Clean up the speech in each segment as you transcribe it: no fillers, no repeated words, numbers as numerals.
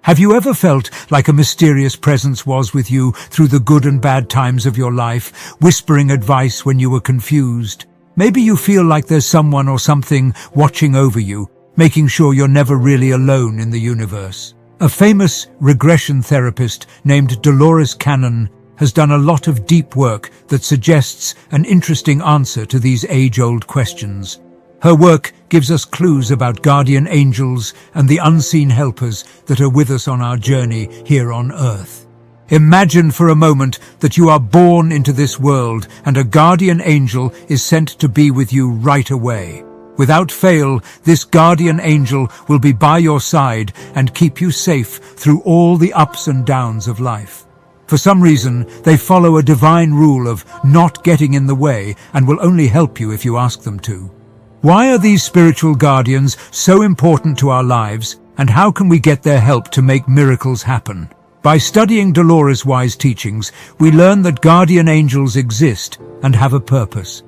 Have you ever felt like a mysterious presence was with you through the good and bad times of your life, whispering advice when you were confused? Maybe you feel like there's someone or something watching over you, making sure you're never really alone in the universe. A famous regression therapist named Dolores has done a lot of deep work that suggests an interesting answer to these age-old questions. Her work gives us clues about guardian angels and the unseen helpers that are with us on our journey here on Earth. Imagine for a moment that you are born into this world and a guardian angel is sent to be with you right away. Without fail, this guardian angel will be by your side and keep you safe through all the ups and downs of life. For some reason, they follow a divine rule of not getting in the way and will only help you if you ask them to. Why are these spiritual guardians so important to our lives, and how can we get their help to make miracles happen? By studying Dolores' wise teachings, we learn that guardian angels exist and have a purpose.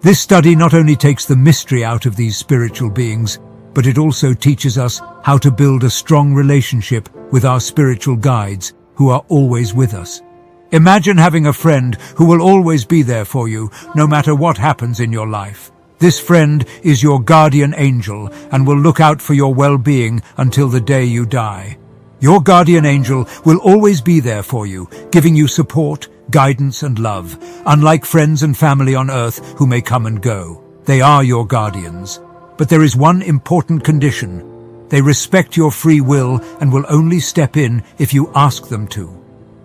This study not only takes the mystery out of these spiritual beings, but it also teaches us how to build a strong relationship with our spiritual guides who are always with us. Imagine having a friend who will always be there for you, no matter what happens in your life. This friend is your guardian angel and will look out for your well-being until the day you die. Your guardian angel will always be there for you, giving you support, guidance and love, unlike friends and family on Earth who may come and go. They are your guardians. But there is one important condition. They respect your free will and will only step in if you ask them to.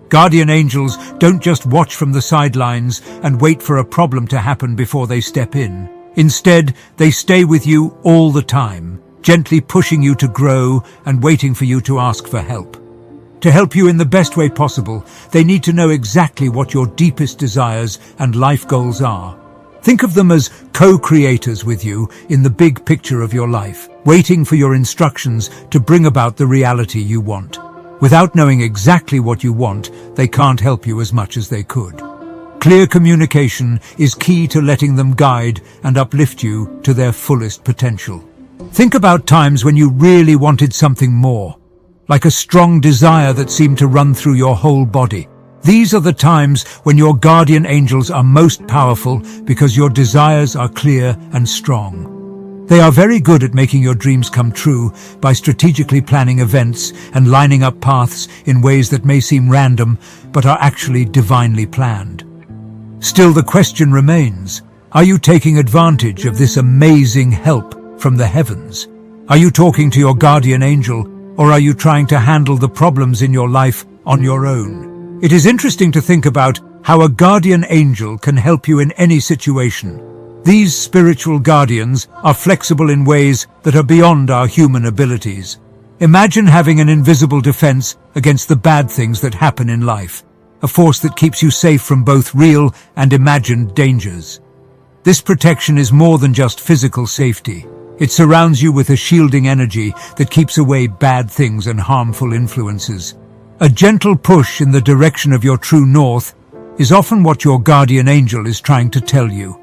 Guardian angels don't just watch from the sidelines and wait for a problem to happen before they step in. Instead, they stay with you all the time, gently pushing you to grow and waiting for you to ask for help. To help you in the best way possible, they need to know exactly what your deepest desires and life goals are. Think of them as co-creators with you in the big picture of your life, waiting for your instructions to bring about the reality you want. Without knowing exactly what you want, they can't help you as much as they could. Clear communication is key to letting them guide and uplift you to their fullest potential. Think about times when you really wanted something more, like a strong desire that seemed to run through your whole body. These are the times when your guardian angels are most powerful because your desires are clear and strong. They are very good at making your dreams come true by strategically planning events and lining up paths in ways that may seem random but are actually divinely planned. Still, the question remains, are you taking advantage of this amazing help from the heavens? Are you talking to your guardian angel, or are you trying to handle the problems in your life on your own? It is interesting to think about how a guardian angel can help you in any situation. These spiritual guardians are flexible in ways that are beyond our human abilities. Imagine having an invisible defense against the bad things that happen in life, a force that keeps you safe from both real and imagined dangers. This protection is more than just physical safety. It surrounds you with a shielding energy that keeps away bad things and harmful influences. A gentle push in the direction of your true north is often what your guardian angel is trying to tell you.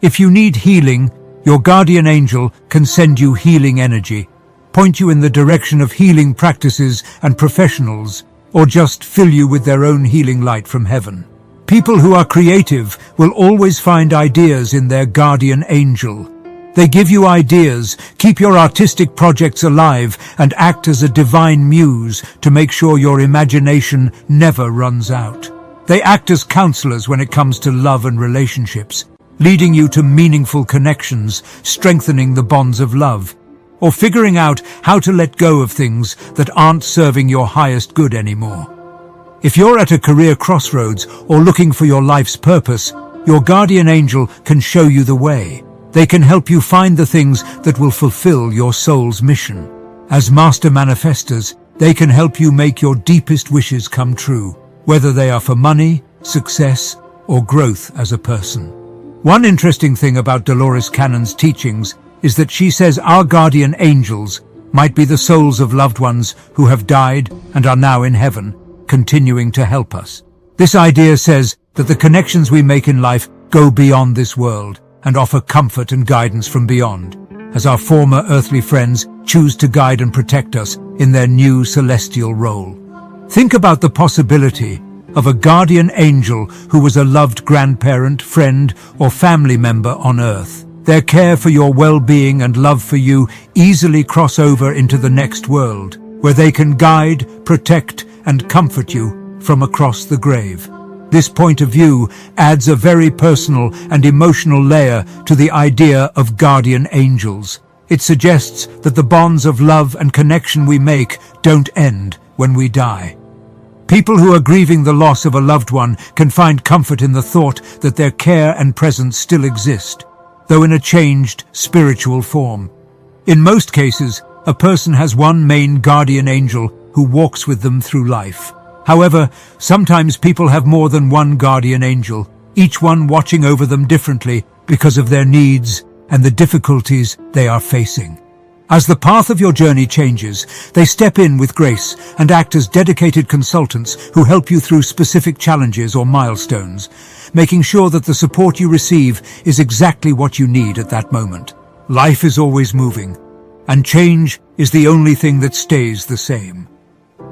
If you need healing, your guardian angel can send you healing energy, point you in the direction of healing practices and professionals, or just fill you with their own healing light from heaven. People who are creative will always find ideas in their guardian angel. They give you ideas, keep your artistic projects alive, and act as a divine muse to make sure your imagination never runs out. They act as counselors when it comes to love and relationships, leading you to meaningful connections, strengthening the bonds of love, or figuring out how to let go of things that aren't serving your highest good anymore. If you're at a career crossroads or looking for your life's purpose, your guardian angel can show you the way. They can help you find the things that will fulfill your soul's mission. As master manifestors, they can help you make your deepest wishes come true, whether they are for money, success, or growth as a person. One interesting thing about Dolores Cannon's teachings is that she says our guardian angels might be the souls of loved ones who have died and are now in heaven, continuing to help us. This idea says that the connections we make in life go beyond this world and offer comfort and guidance from beyond. as our former earthly friends choose to guide and protect us in their new celestial role. Think about the possibility of a guardian angel who was a loved grandparent, friend, or family member on Earth. Their care for your well-being and love for you easily cross over into the next world, where they can guide, protect, and comfort you from across the grave. This point of view adds a very personal and emotional layer to the idea of guardian angels. It suggests that the bonds of love and connection we make don't end when we die. People who are grieving the loss of a loved one can find comfort in the thought that their care and presence still exist, though in a changed spiritual form. In most cases, a person has one main guardian angel who walks with them through life. However, sometimes people have more than one guardian angel, each one watching over them differently because of their needs and the difficulties they are facing. As the path of your journey changes, they step in with grace and act as dedicated consultants who help you through specific challenges or milestones, making sure that the support you receive is exactly what you need at that moment. Life is always moving, and change is the only thing that stays the same.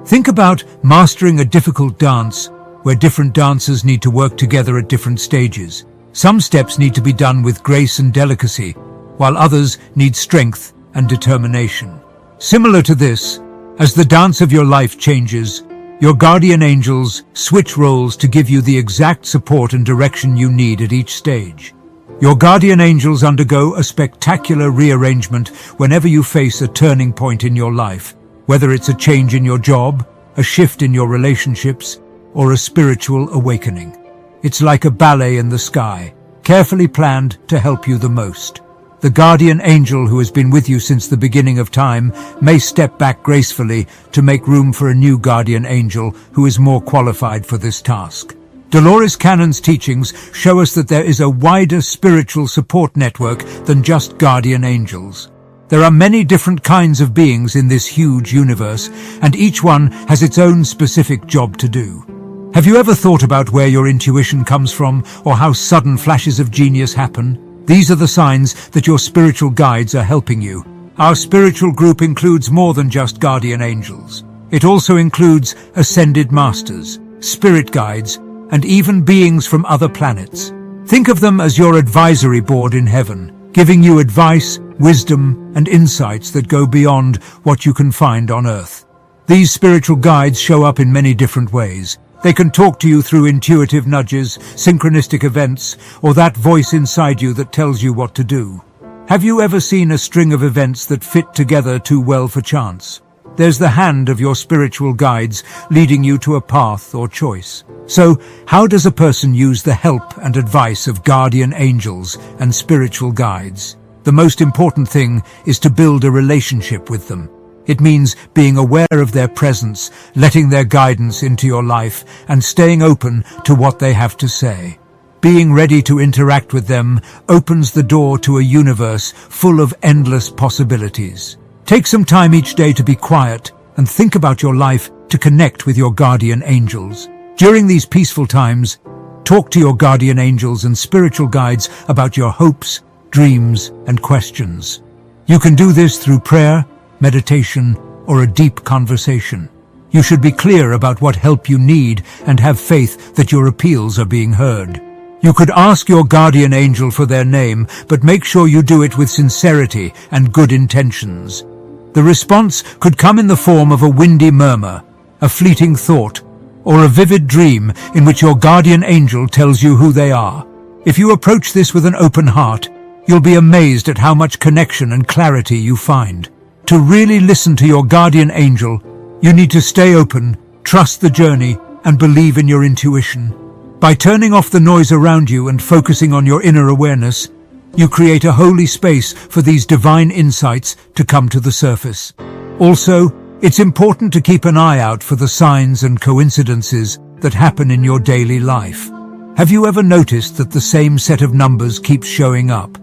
Think about mastering a difficult dance where different dancers need to work together at different stages. Some steps need to be done with grace and delicacy, while others need strength and determination. Similar to this, as the dance of your life changes, your guardian angels switch roles to give you the exact support and direction you need at each stage. Your guardian angels undergo a spectacular rearrangement whenever you face a turning point in your life, whether it's a change in your job, a shift in your relationships, or a spiritual awakening. It's like a ballet in the sky, carefully planned to help you the most. The guardian angel who has been with you since the beginning of time may step back gracefully to make room for a new guardian angel who is more qualified for this task. Dolores Cannon's teachings show us that there is a wider spiritual support network than just guardian angels. There are many different kinds of beings in this huge universe, and each one has its own specific job to do. Have you ever thought about where your intuition comes from, or how sudden flashes of genius happen? These are the signs that your spiritual guides are helping you. Our spiritual group includes more than just guardian angels. It also includes ascended masters, spirit guides, and even beings from other planets. Think of them as your advisory board in heaven, giving you advice, wisdom, and insights that go beyond what you can find on Earth. These spiritual guides show up in many different ways. They can talk to you through intuitive nudges, synchronistic events, or that voice inside you that tells you what to do. Have you ever seen a string of events that fit together too well for chance? There's the hand of your spiritual guides leading you to a path or choice. So, how does a person use the help and advice of guardian angels and spiritual guides? The most important thing is to build a relationship with them. It means being aware of their presence, letting their guidance into your life, and staying open to what they have to say. Being ready to interact with them opens the door to a universe full of endless possibilities. Take some time each day to be quiet and think about your life to connect with your guardian angels. During these peaceful times, talk to your guardian angels and spiritual guides about your hopes, dreams, and questions. You can do this through prayer, meditation, or a deep conversation. You should be clear about what help you need and have faith that your appeals are being heard. You could ask your guardian angel for their name, but make sure you do it with sincerity and good intentions. The response could come in the form of a windy murmur, a fleeting thought, or a vivid dream in which your guardian angel tells you who they are. If you approach this with an open heart, you'll be amazed at how much connection and clarity you find. To really listen to your guardian angel, you need to stay open, trust the journey, and believe in your intuition. By turning off the noise around you and focusing on your inner awareness, you create a holy space for these divine insights to come to the surface. Also, it's important to keep an eye out for the signs and coincidences that happen in your daily life. Have you ever noticed that the same set of numbers keeps showing up?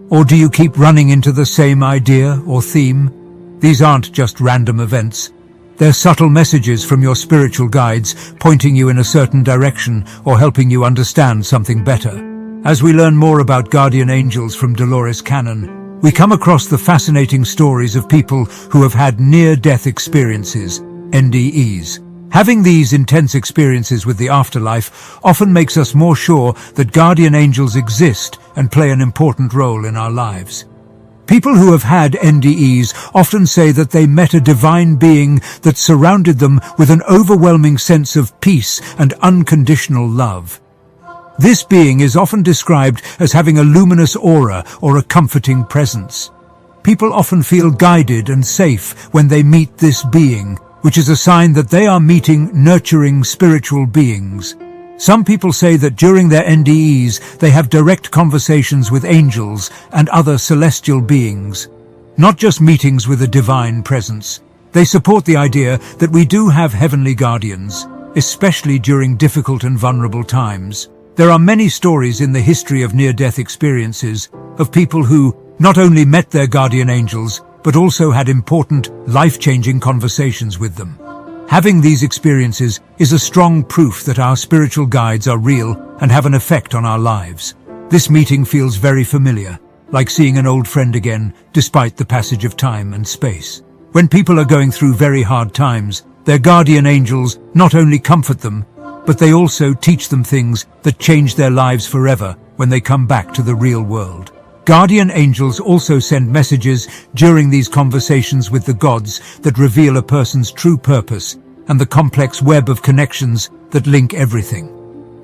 Or do you keep running into the same idea or theme? These aren't just random events. They're subtle messages from your spiritual guides pointing you in a certain direction or helping you understand something better. As we learn more about guardian angels from Dolores Cannon, we come across the fascinating stories of people who have had near-death experiences, NDEs. Having these intense experiences with the afterlife often makes us more sure that guardian angels exist and play an important role in our lives. People who have had NDEs often say that they met a divine being that surrounded them with an overwhelming sense of peace and unconditional love. This being is often described as having a luminous aura or a comforting presence. People often feel guided and safe when they meet this being, which is a sign that they are meeting nurturing spiritual beings. Some people say that during their NDEs, they have direct conversations with angels and other celestial beings, not just meetings with a divine presence. They support the idea that we do have heavenly guardians, especially during difficult and vulnerable times. There are many stories in the history of near-death experiences of people who not only met their guardian angels, but also had important, life-changing conversations with them. Having these experiences is a strong proof that our spiritual guides are real and have an effect on our lives. This meeting feels very familiar, like seeing an old friend again, despite the passage of time and space. When people are going through very hard times, their guardian angels not only comfort them, but they also teach them things that change their lives forever when they come back to the real world. Guardian angels also send messages during these conversations with the gods that reveal a person's true purpose and the complex web of connections that link everything.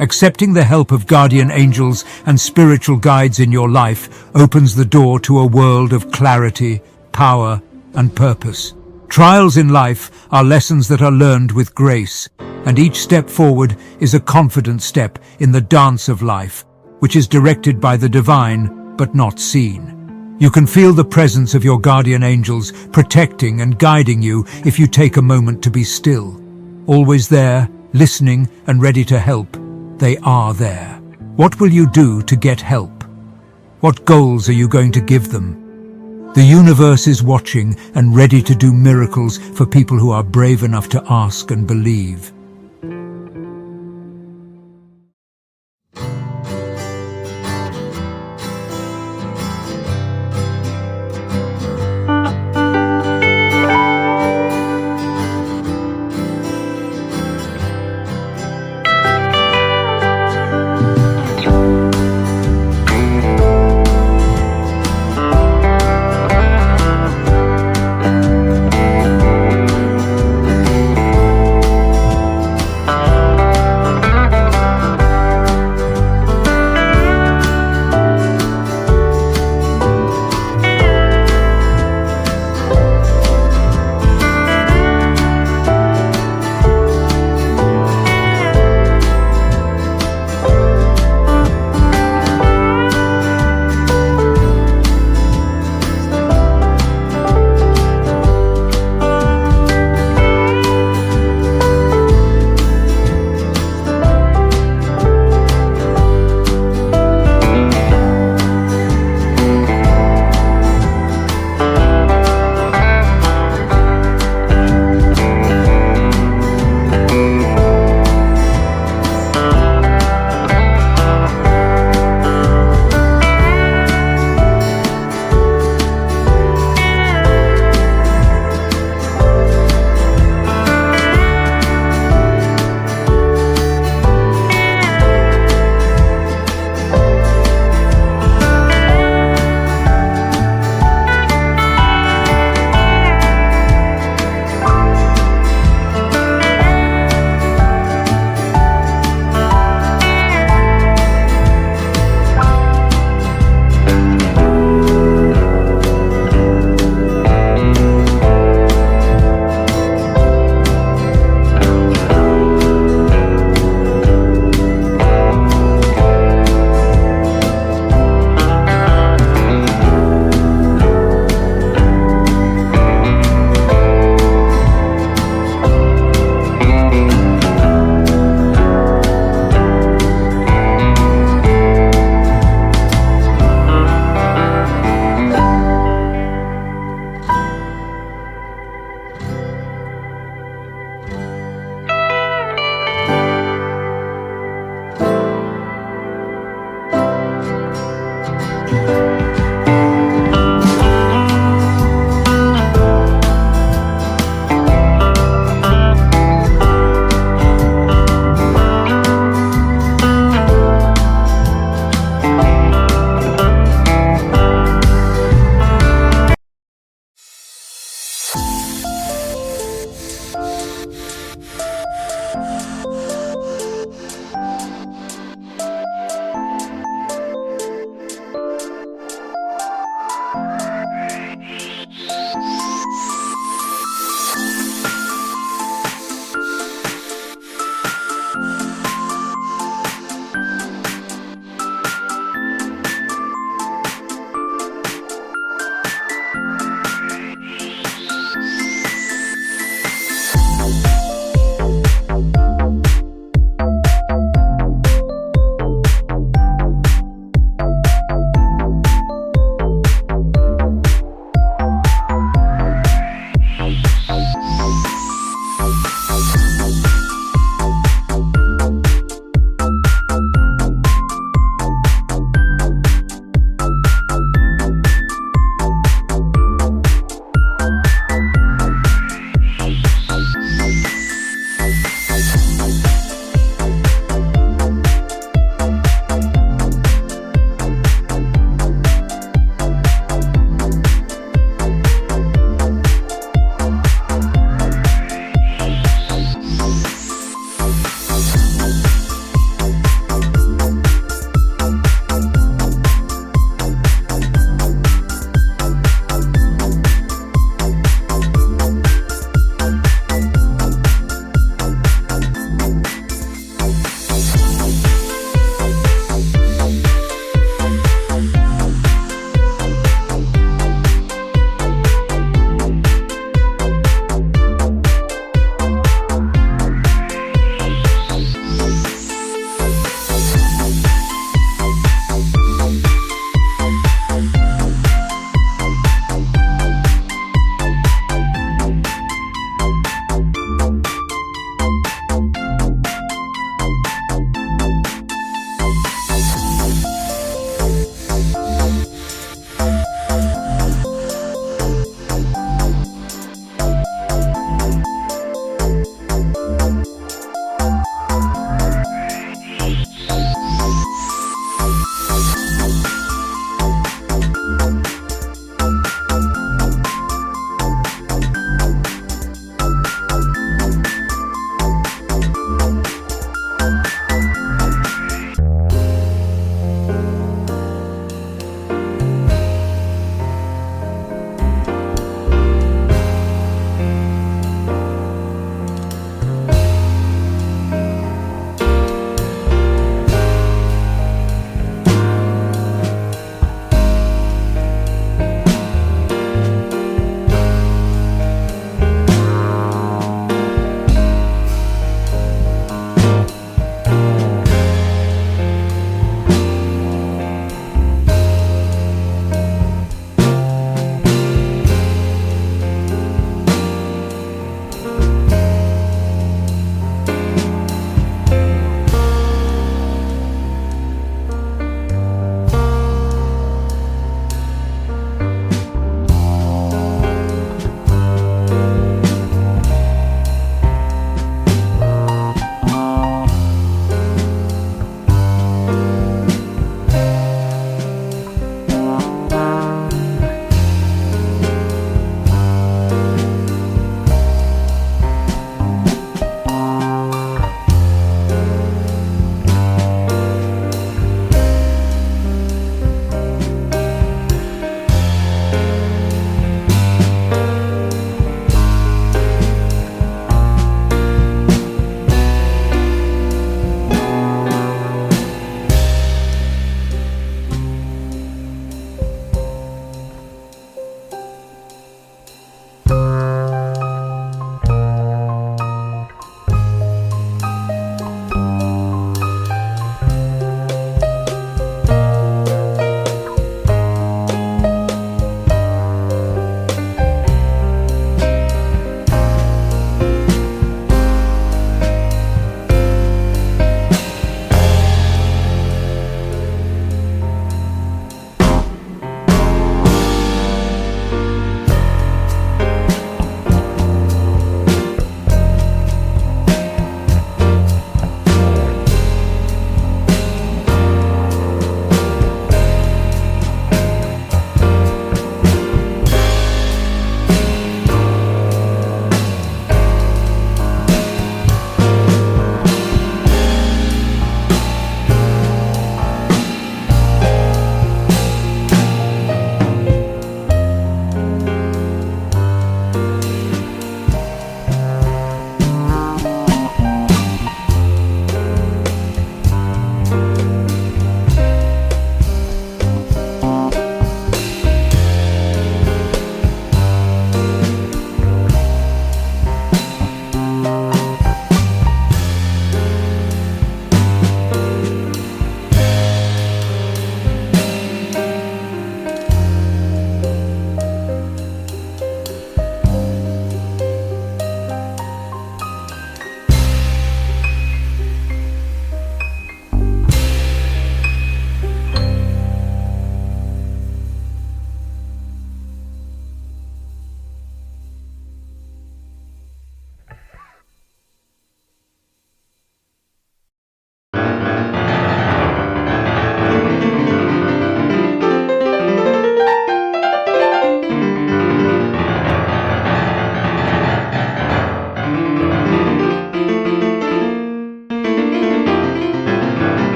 Accepting the help of guardian angels and spiritual guides in your life opens the door to a world of clarity, power, and purpose. Trials in life are lessons that are learned with grace, and each step forward is a confident step in the dance of life, which is directed by the divine but not seen. You can feel the presence of your guardian angels protecting and guiding you if you take a moment to be still. Always there, listening and ready to help, they are there. What will you do to get help? What goals are you going to give them? The universe is watching and ready to do miracles for people who are brave enough to ask and believe.